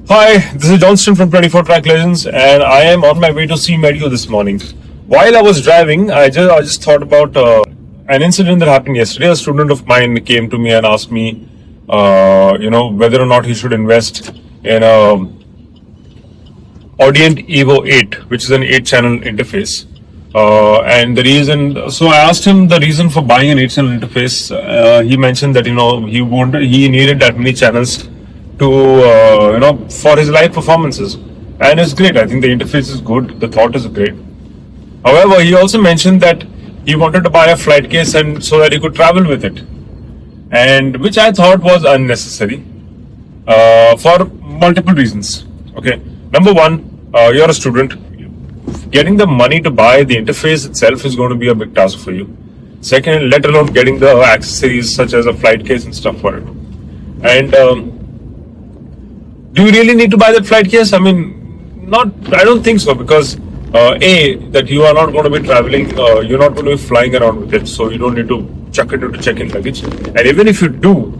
Hi, this is Johnston from 24 Track Legends, and I am on my way to see Medio this morning. While I was driving, I just thought about an incident that happened yesterday. A student of mine came to me and asked me, whether or not he should invest in a Audient Evo 8, which is an 8-channel interface. And the reason, so I asked him the reason for buying an 8-channel interface. He mentioned that he needed that many channels to for his live performances, and it's great. I think the interface is good, the thought is great. However, he also mentioned that he wanted to buy a flight case and so that he could travel with it, and which I thought was unnecessary for multiple reasons. Okay, number one, you're a student. Getting the money to buy the interface itself is going to be a big task for you. Second, let alone getting the accessories such as a flight case and stuff for it. And do you really need to buy that flight case? I mean, I don't think so, because that you are not going to be traveling, you're not going to be flying around with it, so you don't need to chuck it into check-in luggage. And even if you do,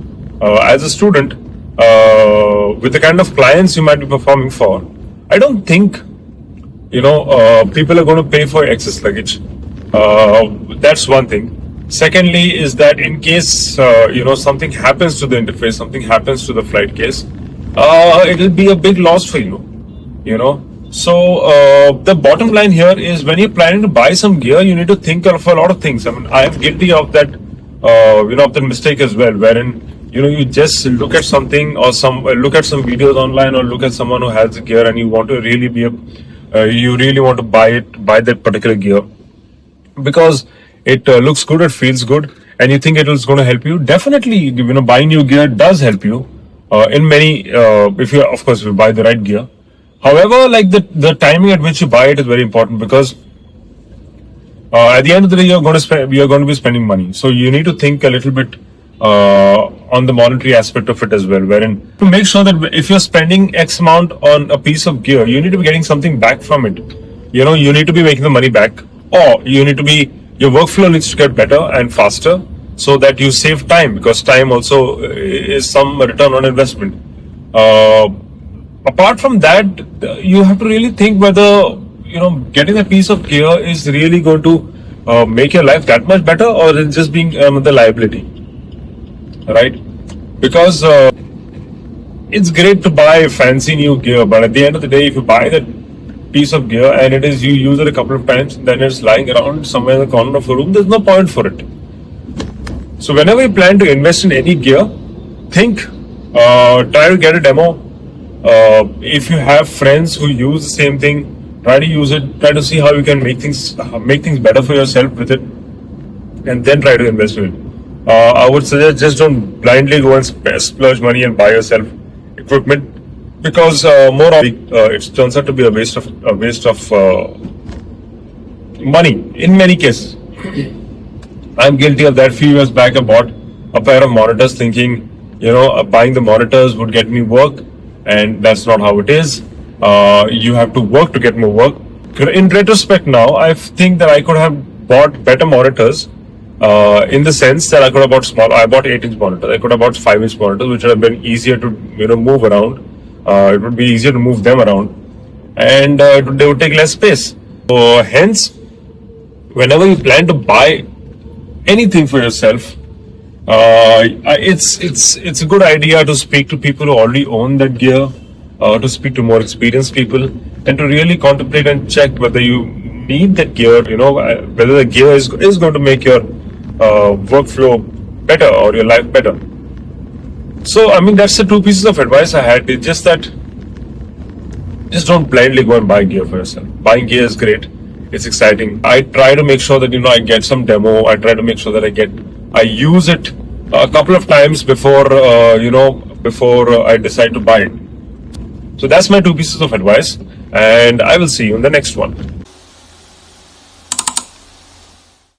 as a student, with the kind of clients you might be performing for, I don't think people are going to pay for excess luggage. That's one thing. Secondly, is that in case something happens to the interface, something happens to the flight case, it will be a big loss for you. So the bottom line here is, when you're planning to buy some gear, you need to think of a lot of things. I mean, I am guilty of that, of the mistake as well, wherein you just look at something or look at some videos online, or look at someone who has the gear, and you want to really want to buy that particular gear because it looks good, it feels good, and you think it is going to help you. Definitely, buying new gear does help you in many, if you buy the right gear. However, like the timing at which you buy it is very important, because at the end of the day, you're going to be spending money. So you need to think a little bit on the monetary aspect of it as well, wherein to make sure that if you're spending X amount on a piece of gear, you need to be getting something back from it. You need to be making the money back, or your workflow needs to get better and faster, so that you save time, because time also is some return on investment. Apart from that, you have to really think whether getting a piece of gear is really going to make your life that much better, or is just being another liability, right? Because it's great to buy fancy new gear, but at the end of the day, if you buy that piece of gear and you use it a couple of times, then it's lying around somewhere in the corner of the room, there's no point for it. So whenever you plan to invest in any gear, think, try to get a demo. If you have friends who use the same thing, try to use it. Try to see how you can make things better for yourself with it, and then try to invest in it. I would suggest, just don't blindly go and splurge money and buy yourself equipment, because more often it turns out to be a waste of money in many cases. I'm guilty of that. A few years back, I bought a pair of monitors thinking, buying the monitors would get me work, and that's not how it is. You have to work to get more work. In retrospect now, I think that I could have bought better monitors, in the sense that I could have bought I bought 8-inch monitors. I could have bought 5-inch monitors, which would have been easier to move around. It would be easier to move them around, and they would take less space. So hence, whenever you plan to buy anything for yourself, it's a good idea to speak to people who already own that gear, to speak to more experienced people, and to really contemplate and check whether you need that gear, whether the gear is going to make your workflow better or your life better. So, I mean, that's the two pieces of advice I had. It's just that, just don't blindly go and buy gear for yourself. Buying gear is great. It's exciting. I try to make sure that, I get some demo. I try to make sure that I use it a couple of times before I decide to buy it. So that's my two pieces of advice, and I will see you in the next one.